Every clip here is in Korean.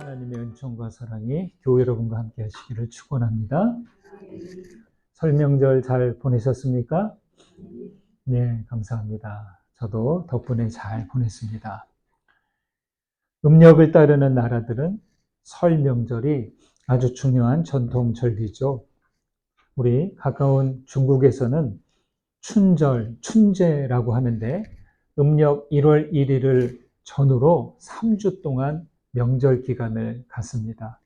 하나님의 은총과 사랑이 교회 여러분과 함께 하시기를 축원합니다. 설 명절 잘 보내셨습니까? 네, 감사합니다. 저도 덕분에 잘 보냈습니다. 음력을 따르는 나라들은 설 명절이 아주 중요한 전통 절기죠. 우리 가까운 중국에서는 춘절, 춘제라고 하는데 음력 1월 1일을 전후로 3주 동안 명절 기간을 갖습니다.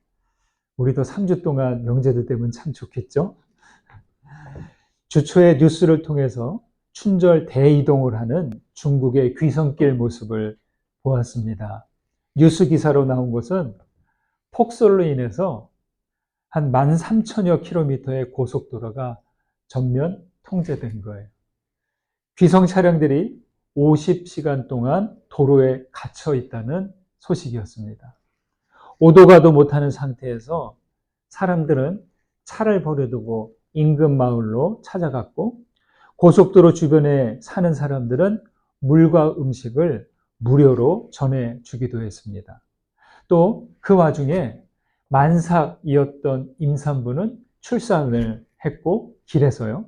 우리도 3주 동안 명제도 되면 참 좋겠죠? 주초에 뉴스를 통해서 춘절 대이동을 하는 중국의 귀성길 모습을 보았습니다. 뉴스 기사로 나온 것은 폭설로 인해서 한 13,000여 킬로미터의 고속도로가 전면 통제된 거예요. 귀성 차량들이 50시간 동안 도로에 갇혀 있다는 소식이었습니다. 오도 가도 못하는 상태에서 사람들은 차를 버려두고 인근 마을로 찾아갔고, 고속도로 주변에 사는 사람들은 물과 음식을 무료로 전해주기도 했습니다. 또 그 와중에 만삭이었던 임산부는 출산을 했고 길에서요.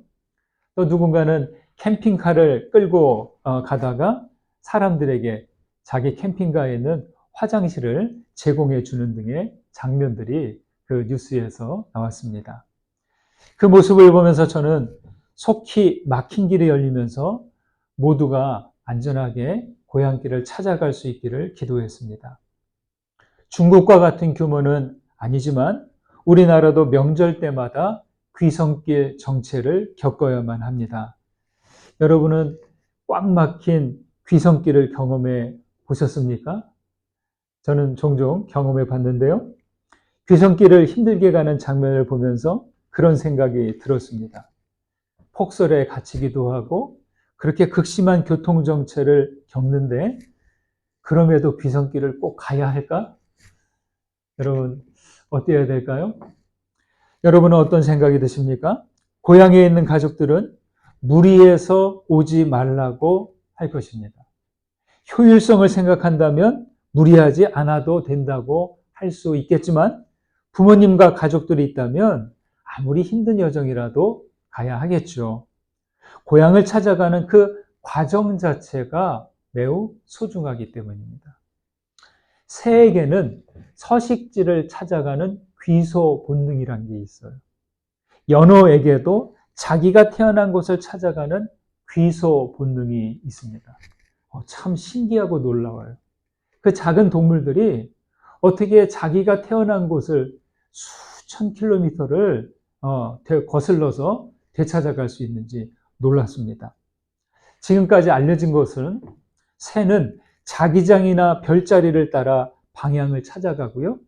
또 누군가는 캠핑카를 끌고 가다가 사람들에게 자기 캠핑카에 있는 화장실을 제공해 주는 등의 장면들이 그 뉴스에서 나왔습니다. 그 모습을 보면서 저는 속히 막힌 길이 열리면서 모두가 안전하게 고향길을 찾아갈 수 있기를 기도했습니다. 중국과 같은 규모는 아니지만 우리나라도 명절 때마다 귀성길 정체를 겪어야만 합니다. 여러분은 꽉 막힌 귀성길을 경험해 보셨습니까? 저는 종종 경험해 봤는데요. 귀성길을 힘들게 가는 장면을 보면서 그런 생각이 들었습니다. 폭설에 갇히기도 하고 그렇게 극심한 교통정체를 겪는데 그럼에도 귀성길을 꼭 가야 할까? 여러분 어때야 될까요? 여러분은 어떤 생각이 드십니까? 고향에 있는 가족들은 무리해서 오지 말라고 할 것입니다. 효율성을 생각한다면 무리하지 않아도 된다고 할 수 있겠지만 부모님과 가족들이 있다면 아무리 힘든 여정이라도 가야 하겠죠. 고향을 찾아가는 그 과정 자체가 매우 소중하기 때문입니다. 새에게는 서식지를 찾아가는 귀소 본능이라는 게 있어요. 연어에게도 자기가 태어난 곳을 찾아가는 귀소 본능이 있습니다. 참 신기하고 놀라워요. 그 작은 동물들이 어떻게 자기가 태어난 곳을 수천 킬로미터를 거슬러서 되찾아갈 수 있는지 놀랐습니다. 지금까지 알려진 것은 새는 자기장이나 별자리를 따라 방향을 찾아가고요.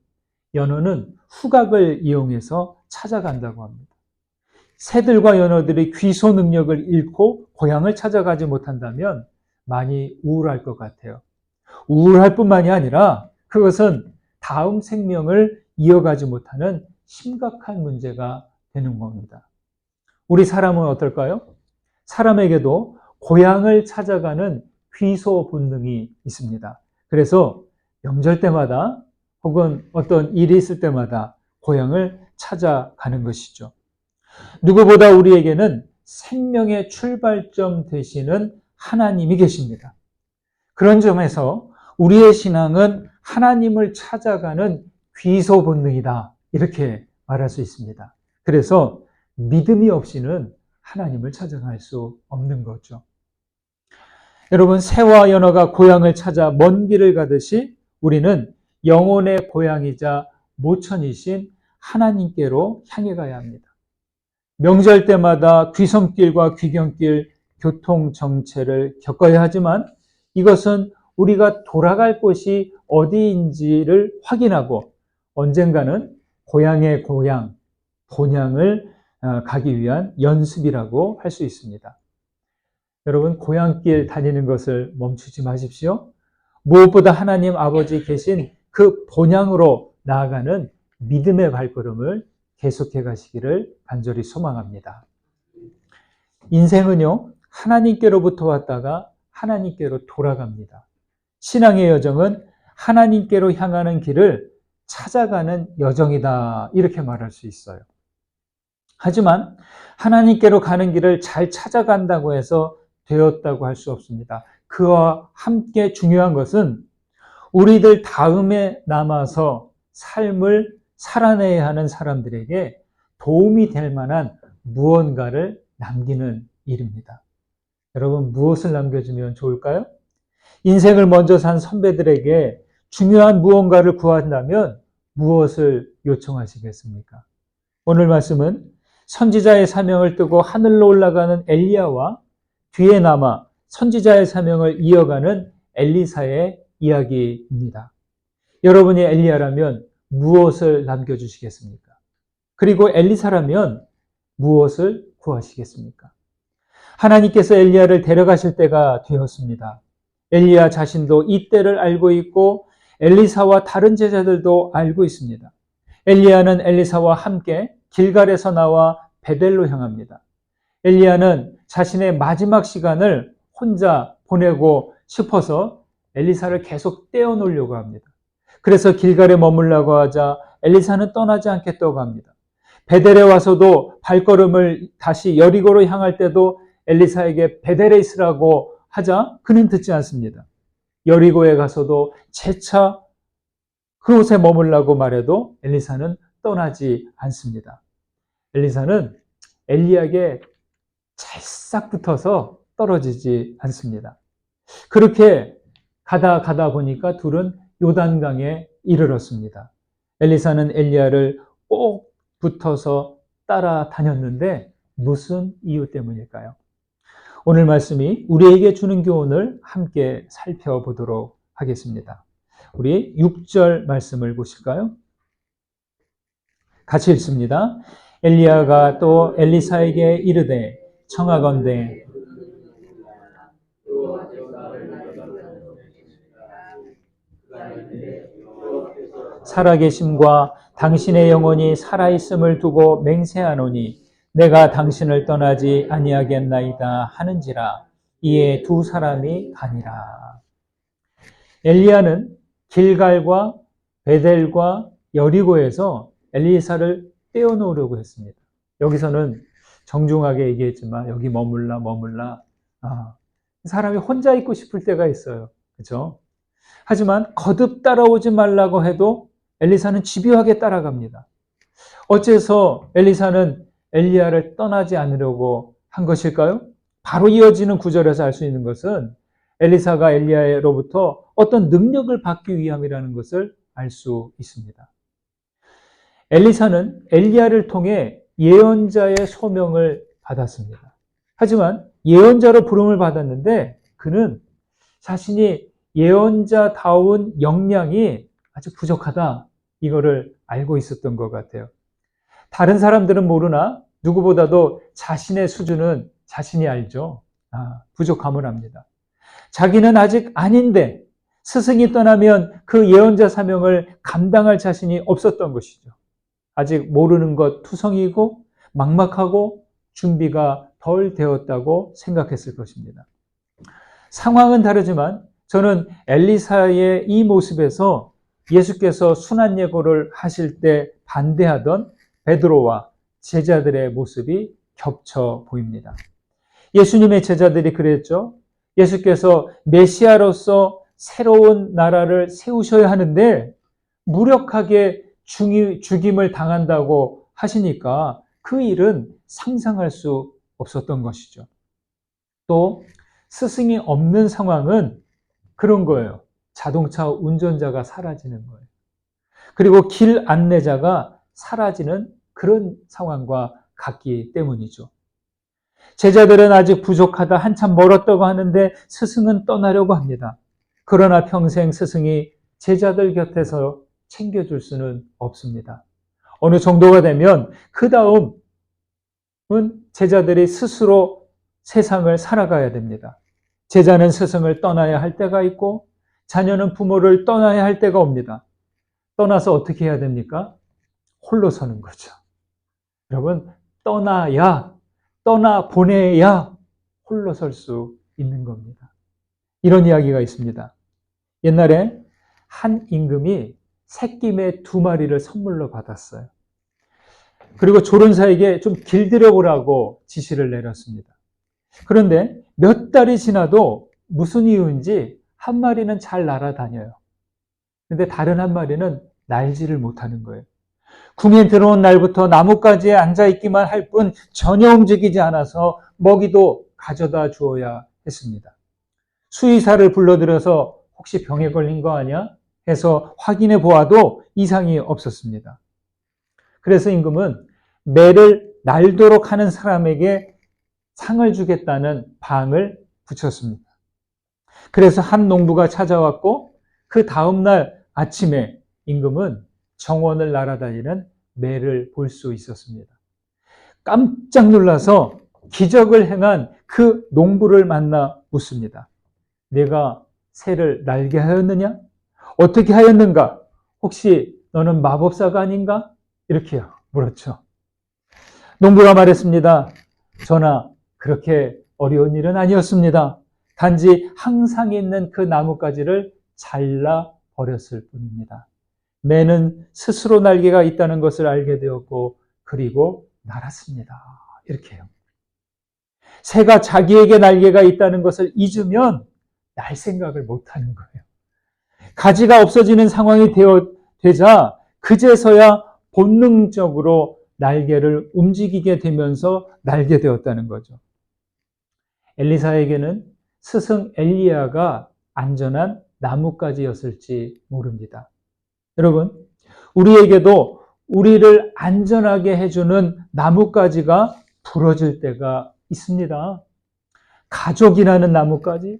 연어는 후각을 이용해서 찾아간다고 합니다. 새들과 연어들이 귀소 능력을 잃고 고향을 찾아가지 못한다면 많이 우울할 것 같아요. 우울할 뿐만이 아니라 그것은 다음 생명을 이어가지 못하는 심각한 문제가 되는 겁니다. 우리 사람은 어떨까요? 사람에게도 고향을 찾아가는 귀소 본능이 있습니다. 그래서 명절 때마다 혹은 어떤 일이 있을 때마다 고향을 찾아가는 것이죠. 누구보다 우리에게는 생명의 출발점 되시는 하나님이 계십니다. 그런 점에서 우리의 신앙은 하나님을 찾아가는 귀소 본능이다. 이렇게 말할 수 있습니다. 그래서 믿음이 없이는 하나님을 찾아갈 수 없는 거죠. 여러분, 새와 연어가 고향을 찾아 먼 길을 가듯이 우리는 영혼의 고향이자 모천이신 하나님께로 향해 가야 합니다. 명절 때마다 귀성길과 귀경길 교통 정체를 겪어야 하지만 이것은 우리가 돌아갈 곳이 어디인지를 확인하고 언젠가는 고향의 고향, 본향을 가기 위한 연습이라고 할 수 있습니다. 여러분, 고향길 다니는 것을 멈추지 마십시오. 무엇보다 하나님 아버지 계신 그 본향으로 나아가는 믿음의 발걸음을 계속해 가시기를 간절히 소망합니다. 인생은요, 하나님께로부터 왔다가 하나님께로 돌아갑니다. 신앙의 여정은 하나님께로 향하는 길을 찾아가는 여정이다. 이렇게 말할 수 있어요. 하지만 하나님께로 가는 길을 잘 찾아간다고 해서 되었다고 할 수 없습니다. 그와 함께 중요한 것은 우리들 다음에 남아서 삶을 살아내야 하는 사람들에게 도움이 될 만한 무언가를 남기는 일입니다. 여러분, 무엇을 남겨주면 좋을까요? 인생을 먼저 산 선배들에게 중요한 무언가를 구한다면 무엇을 요청하시겠습니까? 오늘 말씀은 선지자의 사명을 뜨고 하늘로 올라가는 엘리야와 뒤에 남아 선지자의 사명을 이어가는 엘리사의 이야기입니다. 여러분이 엘리야라면 무엇을 남겨주시겠습니까? 그리고 엘리사라면 무엇을 구하시겠습니까? 하나님께서 엘리야를 데려가실 때가 되었습니다. 엘리야 자신도 이 때를 알고 있고 엘리사와 다른 제자들도 알고 있습니다. 엘리야는 엘리사와 함께 길갈에서 나와 베델로 향합니다. 엘리야는 자신의 마지막 시간을 혼자 보내고 싶어서 엘리사를 계속 떼어놓으려고 합니다. 그래서 길갈에 머물라고 하자 엘리사는 떠나지 않겠다고 합니다. 베델에 와서도 발걸음을 다시 여리고로 향할 때도 엘리사에게 베델에 있으라고 하자 그는 듣지 않습니다. 여리고에 가서도 재차 그곳에 머물라고 말해도 엘리사는 떠나지 않습니다. 엘리사는 엘리야에게 찰싹 붙어서 떨어지지 않습니다. 그렇게 가다 보니까 둘은 요단강에 이르렀습니다. 엘리사는 엘리야를 꼭 붙어서 따라다녔는데 무슨 이유 때문일까요? 오늘 말씀이 우리에게 주는 교훈을 함께 살펴보도록 하겠습니다. 우리 6절 말씀을 보실까요? 같이 읽습니다. 엘리야가 또 엘리사에게 이르되 청하건대 살아계심과 당신의 영혼이 살아있음을 두고 맹세하노니 내가 당신을 떠나지 아니하겠나이다 하는지라. 이에 두 사람이 가니라. 엘리야는 길갈과 베델과 여리고에서 엘리사를 떼어놓으려고 했습니다. 여기서는 정중하게 얘기했지만 여기 머물라. 사람이 혼자 있고 싶을 때가 있어요. 그렇죠? 하지만 거듭 따라오지 말라고 해도 엘리사는 집요하게 따라갑니다. 어째서 엘리사는 엘리야를 떠나지 않으려고 한 것일까요? 바로 이어지는 구절에서 알 수 있는 것은 엘리사가 엘리야로부터 어떤 능력을 받기 위함이라는 것을 알 수 있습니다. 엘리사는 엘리야를 통해 예언자의 소명을 받았습니다. 하지만 예언자로 부름을 받았는데 그는 자신이 예언자다운 역량이 아주 부족하다. 이거를 알고 있었던 것 같아요. 다른 사람들은 모르나 누구보다도 자신의 수준은 자신이 알죠. 부족함을 압니다. 자기는 아직 아닌데 스승이 떠나면 그 예언자 사명을 감당할 자신이 없었던 것이죠. 아직 모르는 것 투성이고 막막하고 준비가 덜 되었다고 생각했을 것입니다. 상황은 다르지만 저는 엘리사의 이 모습에서 예수께서 순환예고를 하실 때 반대하던 베드로와 제자들의 모습이 겹쳐 보입니다. 예수님의 제자들이 그랬죠. 예수께서 메시아로서 새로운 나라를 세우셔야 하는데 무력하게 죽임을 당한다고 하시니까 그 일은 상상할 수 없었던 것이죠. 또 스승이 없는 상황은 그런 거예요. 자동차 운전자가 사라지는 거예요. 그리고 길 안내자가 사라지는 그런 상황과 같기 때문이죠. 제자들은 아직 부족하다, 한참 멀었다고 하는데 스승은 떠나려고 합니다. 그러나 평생 스승이 제자들 곁에서 챙겨줄 수는 없습니다. 어느 정도가 되면 그 다음은 제자들이 스스로 세상을 살아가야 됩니다. 제자는 스승을 떠나야 할 때가 있고 자녀는 부모를 떠나야 할 때가 옵니다. 떠나서 어떻게 해야 됩니까? 홀로 서는 거죠. 여러분, 떠나보내야 홀로 설 수 있는 겁니다. 이런 이야기가 있습니다. 옛날에 한 임금이 새끼매 2마리를 선물로 받았어요. 그리고 조련사에게 좀 길들여 보라고 지시를 내렸습니다. 그런데 몇 달이 지나도 무슨 이유인지 한 마리는 잘 날아다녀요. 근데 다른 한 마리는 날지를 못하는 거예요. 궁에 들어온 날부터 나뭇가지에 앉아있기만 할 뿐 전혀 움직이지 않아서 먹이도 가져다 주어야 했습니다. 수의사를 불러들여서 혹시 병에 걸린 거 아니야? 해서 확인해 보아도 이상이 없었습니다. 그래서 임금은 매를 날도록 하는 사람에게 상을 주겠다는 방을 붙였습니다. 그래서 한 농부가 찾아왔고 그 다음날 아침에 임금은 정원을 날아다니는 매를 볼 수 있었습니다. 깜짝 놀라서 기적을 행한 그 농부를 만나 묻습니다. 내가 새를 날게 하였느냐? 어떻게 하였는가? 혹시 너는 마법사가 아닌가? 이렇게 물었죠. 농부가 말했습니다. 전하, 그렇게 어려운 일은 아니었습니다. 단지 항상 있는 그 나뭇가지를 잘라 버렸을 뿐입니다. 매는 스스로 날개가 있다는 것을 알게 되었고 그리고 날았습니다. 이렇게 해요. 새가 자기에게 날개가 있다는 것을 잊으면 날 생각을 못하는 거예요. 가지가 없어지는 상황이 되자 그제서야 본능적으로 날개를 움직이게 되면서 날게 되었다는 거죠. 엘리사에게는 스승 엘리야가 안전한 나뭇가지였을지 모릅니다. 여러분, 우리에게도 우리를 안전하게 해주는 나뭇가지가 부러질 때가 있습니다. 가족이라는 나뭇가지,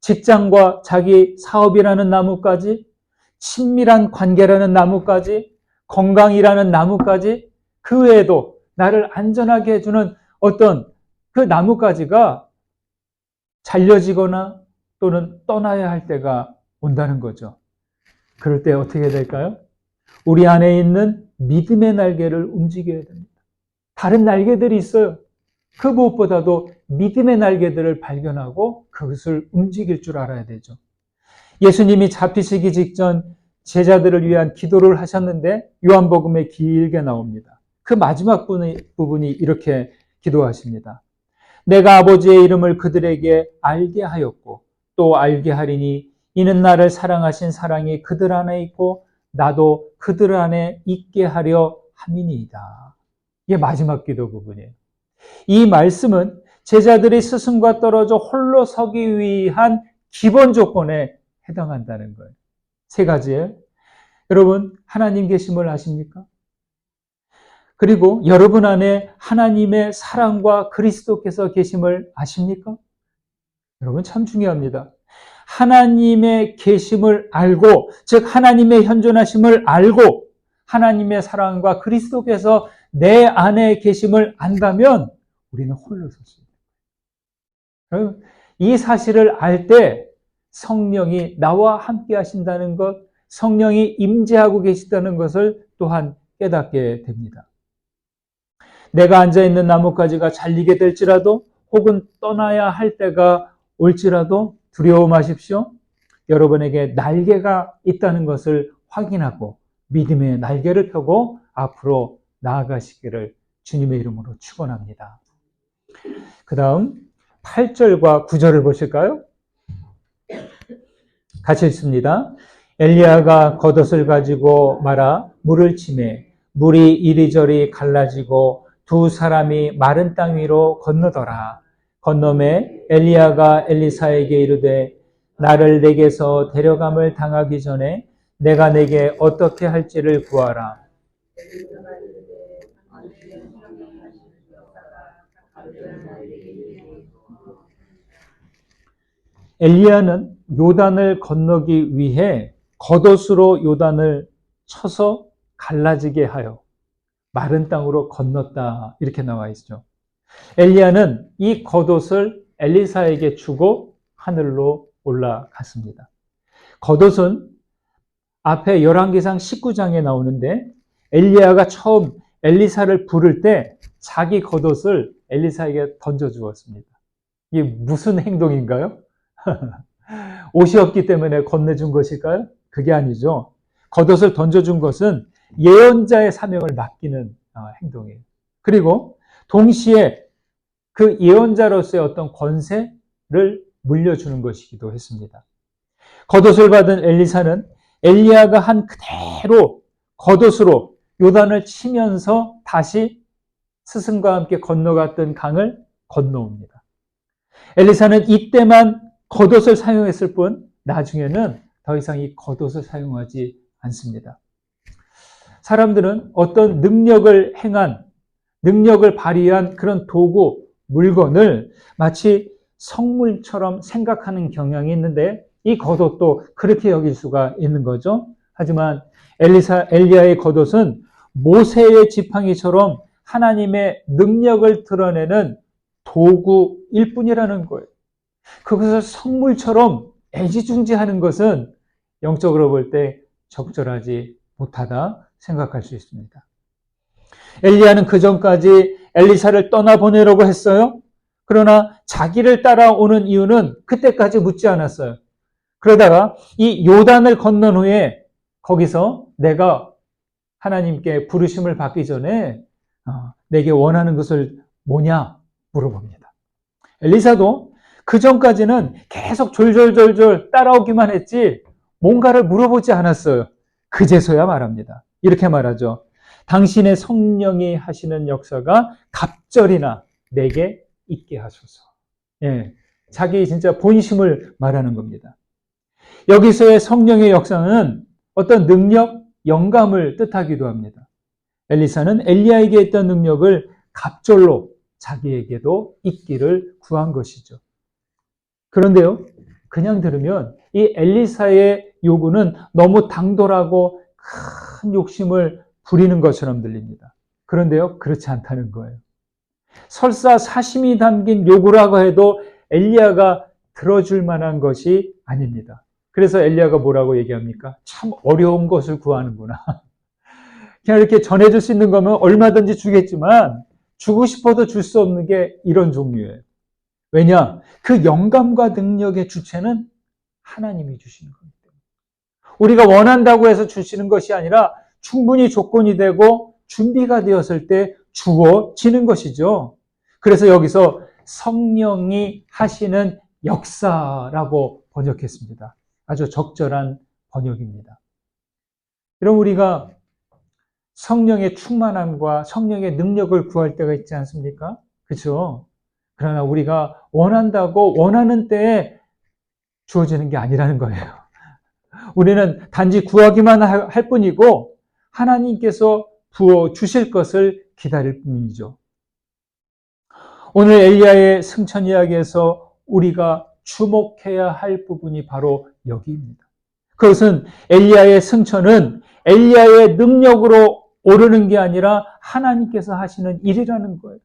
직장과 자기 사업이라는 나뭇가지, 친밀한 관계라는 나뭇가지, 건강이라는 나뭇가지, 그 외에도 나를 안전하게 해주는 어떤 그 나뭇가지가 잘려지거나 또는 떠나야 할 때가 온다는 거죠. 그럴 때 어떻게 될까요? 우리 안에 있는 믿음의 날개를 움직여야 됩니다. 다른 날개들이 있어요. 그 무엇보다도 믿음의 날개들을 발견하고 그것을 움직일 줄 알아야 되죠. 예수님이 잡히시기 직전 제자들을 위한 기도를 하셨는데 요한복음에 길게 나옵니다. 그 마지막 부분이 이렇게 기도하십니다. 내가 아버지의 이름을 그들에게 알게 하였고 또 알게 하리니 이는 나를 사랑하신 사랑이 그들 안에 있고 나도 그들 안에 있게 하려 함이니이다. 이게 마지막 기도 부분이에요. 이 말씀은 제자들이 스승과 떨어져 홀로 서기 위한 기본 조건에 해당한다는 거예요. 3가지예요. 여러분, 하나님 계심을 아십니까? 그리고 여러분 안에 하나님의 사랑과 그리스도께서 계심을 아십니까? 여러분, 참 중요합니다. 하나님의 계심을 알고, 즉 하나님의 현존하심을 알고 하나님의 사랑과 그리스도께서 내 안에 계심을 안다면 우리는 홀로 섰습니다. 이 사실을 알 때 성령이 나와 함께 하신다는 것, 성령이 임재하고 계시다는 것을 또한 깨닫게 됩니다. 내가 앉아있는 나뭇가지가 잘리게 될지라도 혹은 떠나야 할 때가 올지라도 두려워 마십시오. 여러분에게 날개가 있다는 것을 확인하고 믿음의 날개를 펴고 앞으로 나아가시기를 주님의 이름으로 축원합니다. 그 다음 8절과 9절을 보실까요? 같이 읽습니다. 엘리야가 겉옷을 가지고 말아 물을 치매 물이 이리저리 갈라지고 2 사람이 마른 땅 위로 건너더라. 건너매 엘리야가 엘리사에게 이르되 나를 내게서 데려감을 당하기 전에 내가 내게 어떻게 할지를 구하라. 엘리야는 요단을 건너기 위해 겉옷으로 요단을 쳐서 갈라지게 하여 마른 땅으로 건넜다. 이렇게 나와 있죠. 엘리야는 이 겉옷을 엘리사에게 주고 하늘로 올라갔습니다. 겉옷은 앞에 열왕기상 19장에 나오는데 엘리야가 처음 엘리사를 부를 때 자기 겉옷을 엘리사에게 던져 주었습니다. 이게 무슨 행동인가요? 옷이 없기 때문에 건네준 것일까요? 그게 아니죠. 겉옷을 던져준 것은 예언자의 사명을 맡기는 행동이에요. 그리고 동시에 그 예언자로서의 어떤 권세를 물려주는 것이기도 했습니다. 겉옷을 받은 엘리사는 엘리야가 한 그대로 겉옷으로 요단을 치면서 다시 스승과 함께 건너갔던 강을 건너옵니다. 엘리사는 이때만 겉옷을 사용했을 뿐 나중에는 더 이상 이 겉옷을 사용하지 않습니다. 사람들은 어떤 능력을 행한, 능력을 발휘한 그런 도구, 물건을 마치 성물처럼 생각하는 경향이 있는데 이 겉옷도 그렇게 여길 수가 있는 거죠. 하지만 엘리야의 겉옷은 모세의 지팡이처럼 하나님의 능력을 드러내는 도구일 뿐이라는 거예요. 그것을 성물처럼 애지중지하는 것은 영적으로 볼 때 적절하지 못하다 생각할 수 있습니다. 엘리야는 그 전까지 엘리사를 떠나보내려고 했어요. 그러나 자기를 따라오는 이유는 그때까지 묻지 않았어요. 그러다가 이 요단을 건넌 후에 거기서 내가 하나님께 부르심을 받기 전에 내게 원하는 것을 뭐냐 물어봅니다. 엘리사도 그 전까지는 계속 졸졸졸졸 따라오기만 했지 뭔가를 물어보지 않았어요. 그제서야 말합니다. 이렇게 말하죠. 당신의 성령이 하시는 역사가 갑절이나 내게 있게 하소서. 예, 자기 진짜 본심을 말하는 겁니다. 여기서의 성령의 역사는 어떤 능력, 영감을 뜻하기도 합니다. 엘리사는 엘리야에게 있던 능력을 갑절로 자기에게도 있기를 구한 것이죠. 그런데요, 그냥 들으면 이 엘리사의 요구는 너무 당돌하고 큰 욕심을 부리는 것처럼 들립니다. 그런데요, 그렇지 않다는 거예요. 설사 사심이 담긴 요구라고 해도 엘리야가 들어줄 만한 것이 아닙니다. 그래서 엘리야가 뭐라고 얘기합니까? 참 어려운 것을 구하는구나. 그냥 이렇게 전해줄 수 있는 거면 얼마든지 주겠지만 주고 싶어도 줄 수 없는 게 이런 종류예요. 왜냐? 그 영감과 능력의 주체는 하나님이 주시는 겁니다. 우리가 원한다고 해서 주시는 것이 아니라 충분히 조건이 되고 준비가 되었을 때 주어지는 것이죠. 그래서 여기서 성령이 하시는 역사라고 번역했습니다. 아주 적절한 번역입니다. 여러분, 우리가 성령의 충만함과 성령의 능력을 구할 때가 있지 않습니까? 그렇죠? 그러나 우리가 원한다고 원하는 때에 주어지는 게 아니라는 거예요. 우리는 단지 구하기만 할 뿐이고 하나님께서 부어 주실 것을 기다릴 뿐이죠. 오늘 엘리야의 승천 이야기에서 우리가 주목해야 할 부분이 바로 여기입니다. 그것은 엘리야의 승천은 엘리야의 능력으로 오르는 게 아니라 하나님께서 하시는 일이라는 거예요.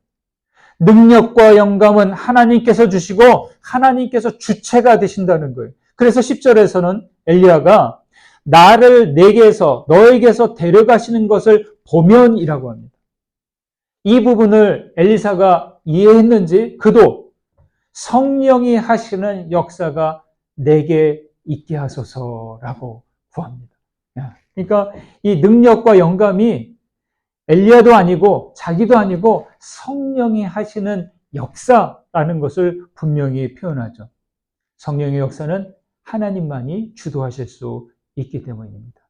능력과 영감은 하나님께서 주시고 하나님께서 주체가 되신다는 거예요. 그래서 10절에서는 엘리야가 나를 너에게서 데려가시는 것을 보면이라고 합니다. 이 부분을 엘리사가 이해했는지 그도 성령이 하시는 역사가 내게 있게 하소서라고 구합니다. 그러니까 이 능력과 영감이 엘리야도 아니고 자기도 아니고 성령이 하시는 역사라는 것을 분명히 표현하죠. 성령의 역사는 하나님만이 주도하실 수 있기 때문입니다.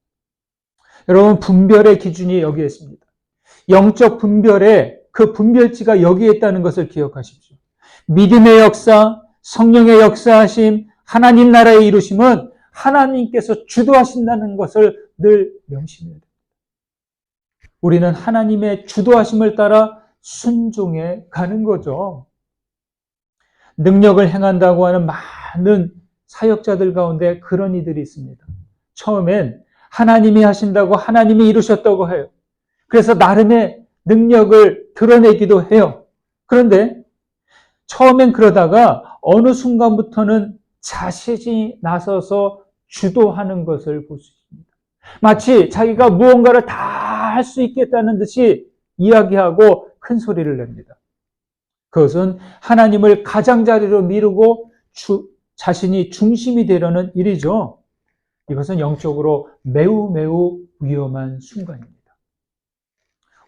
여러분, 분별의 기준이 여기에 있습니다. 영적 분별의 그 분별지가 여기에 있다는 것을 기억하십시오. 믿음의 역사, 성령의 역사하심, 하나님 나라의 이루심은 하나님께서 주도하신다는 것을 늘 명심해야 됩니다. 우리는 하나님의 주도하심을 따라 순종해 가는 거죠. 능력을 행한다고 하는 많은 사역자들 가운데 그런 이들이 있습니다. 처음엔 하나님이 하신다고 하나님이 이루셨다고 해요. 그래서 나름의 능력을 드러내기도 해요. 그런데 처음엔 그러다가 어느 순간부터는 자신이 나서서 주도하는 것을 볼 수 있습니다. 마치 자기가 무언가를 다 할 수 있겠다는 듯이 이야기하고 큰 소리를 냅니다. 그것은 하나님을 가장자리로 미루고 자신이 중심이 되려는 일이죠. 이것은 영적으로 매우 매우 위험한 순간입니다.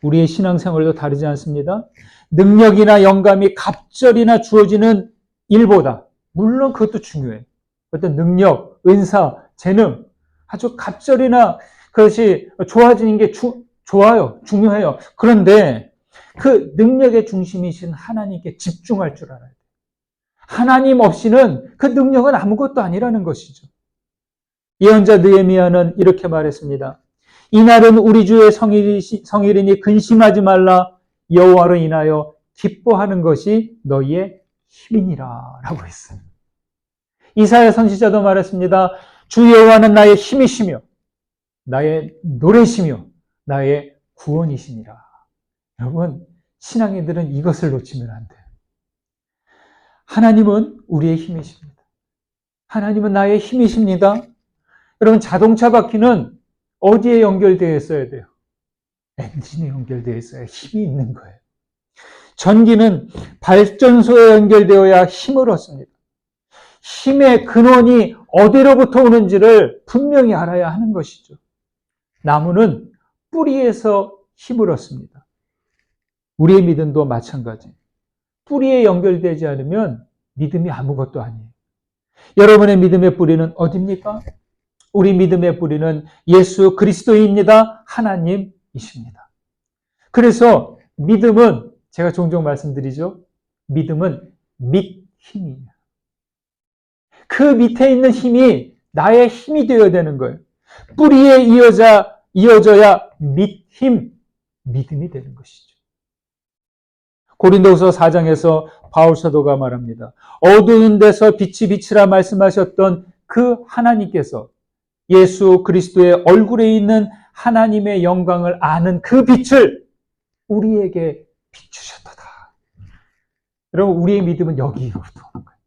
우리의 신앙생활도 다르지 않습니다. 능력이나 영감이 갑절이나 주어지는 일보다, 물론 그것도 중요해요. 어떤 능력, 은사, 재능, 아주 갑절이나 그것이 좋아지는 게 좋아요. 중요해요. 그런데 그 능력의 중심이신 하나님께 집중할 줄 알아야 돼요. 하나님 없이는 그 능력은 아무것도 아니라는 것이죠. 예언자 느헤미야는 이렇게 말했습니다. 이날은 우리 주의 성일이니 근심하지 말라. 여호와로 인하여 기뻐하는 것이 너희의 힘이니라 라고 했어요. 이사야 선지자도 말했습니다. 주 여호와는 나의 힘이시며 나의 노래시며 나의 구원이시니라. 여러분, 신앙인들은 이것을 놓치면 안 돼요. 하나님은 우리의 힘이십니다. 하나님은 나의 힘이십니다. 여러분, 자동차 바퀴는 어디에 연결되어 있어야 돼요? 엔진에 연결되어 있어야 힘이 있는 거예요. 전기는 발전소에 연결되어야 힘을 얻습니다. 힘의 근원이 어디로부터 오는지를 분명히 알아야 하는 것이죠. 나무는 뿌리에서 힘을 얻습니다. 우리의 믿음도 마찬가지. 뿌리에 연결되지 않으면 믿음이 아무것도 아니에요. 여러분의 믿음의 뿌리는 어디입니까? 우리 믿음의 뿌리는 예수 그리스도입니다. 하나님이십니다. 그래서 믿음은 제가 종종 말씀드리죠. 믿음은 밑힘이에요. 그 밑에 있는 힘이 나의 힘이 되어야 되는 거예요. 뿌리에 이어져야 밑힘, 믿음이 되는 것이죠. 고린도후서 4장에서 바울 사도가 말합니다. 어두운 데서 빛이 비치라 말씀하셨던 그 하나님께서 예수 그리스도의 얼굴에 있는 하나님의 영광을 아는 그 빛을 우리에게 비추셨도다. 여러분, 우리의 믿음은 여기로부터 오는 거예요.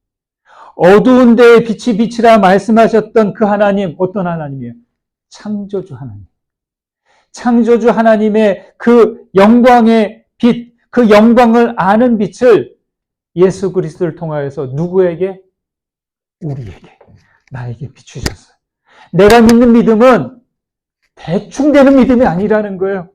어두운 데에 빛이 비치라 말씀하셨던 그 하나님, 어떤 하나님이에요? 창조주 하나님. 창조주 하나님의 그 영광의 빛, 그 영광을 아는 빛을 예수 그리스도를 통하여서 누구에게? 우리에게, 나에게 비추셨어요. 내가 믿는 믿음은 대충 되는 믿음이 아니라는 거예요.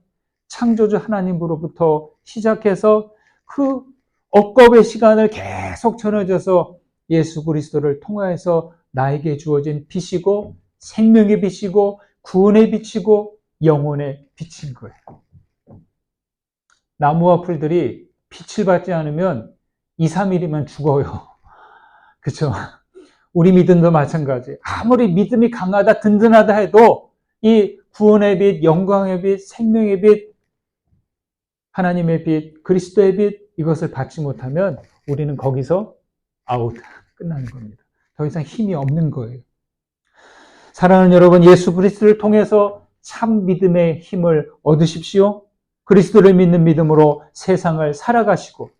창조주 하나님으로부터 시작해서 그 억겁의 시간을 계속 전해져서 예수 그리스도를 통하여서 나에게 주어진 빛이고 생명의 빛이고 구원의 빛이고 영혼의 빛인 거예요. 나무와 풀들이 빛을 받지 않으면 2, 3일이면 죽어요. 그렇죠? 우리 믿음도 마찬가지. 아무리 믿음이 강하다, 든든하다 해도 이 구원의 빛, 영광의 빛, 생명의 빛, 하나님의 빛, 그리스도의 빛, 이것을 받지 못하면 우리는 거기서 아웃, 끝나는 겁니다. 더 이상 힘이 없는 거예요. 사랑하는 여러분, 예수 그리스도를 통해서 참 믿음의 힘을 얻으십시오. 그리스도를 믿는 믿음으로 세상을 살아가시고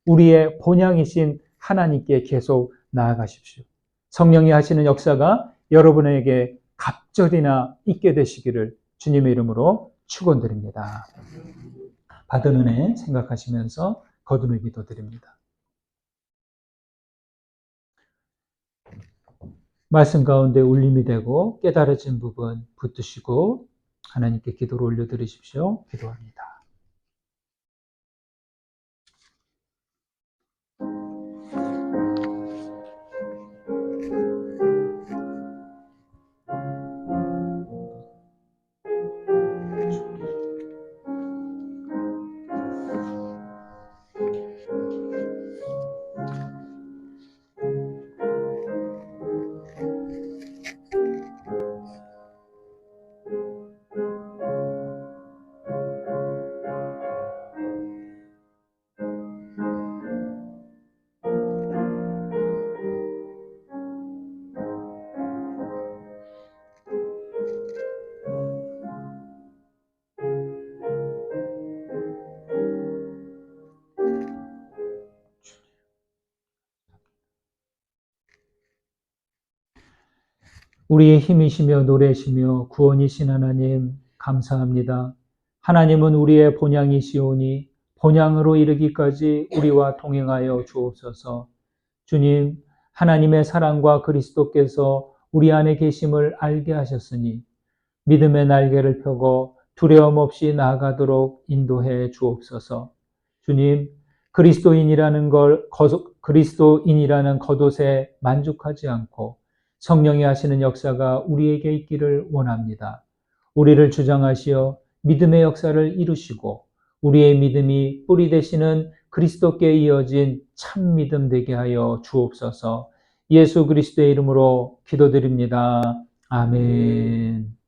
우리의 본향이신 하나님께 계속 나아가십시오. 성령이 하시는 역사가 여러분에게 갑절이나 있게 되시기를 주님의 이름으로 축원드립니다. 받은 은혜 생각하시면서 거듭의 기도 드립니다. 말씀 가운데 울림이 되고 깨달아진 부분 붙드시고 하나님께 기도를 올려드리십시오. 기도합니다. 우리의 힘이시며 노래시며 구원이신 하나님 감사합니다. 하나님은 우리의 본향이시오니 본향으로 이르기까지 우리와 동행하여 주옵소서. 주님, 하나님의 사랑과 그리스도께서 우리 안에 계심을 알게 하셨으니 믿음의 날개를 펴고 두려움 없이 나아가도록 인도해 주옵소서. 주님, 그리스도인이라는 겉옷에 만족하지 않고 성령이 하시는 역사가 우리에게 있기를 원합니다. 우리를 주장하시어 믿음의 역사를 이루시고 우리의 믿음이 뿌리 되시는 그리스도께 이어진 참 믿음 되게 하여 주옵소서. 예수 그리스도의 이름으로 기도드립니다. 아멘.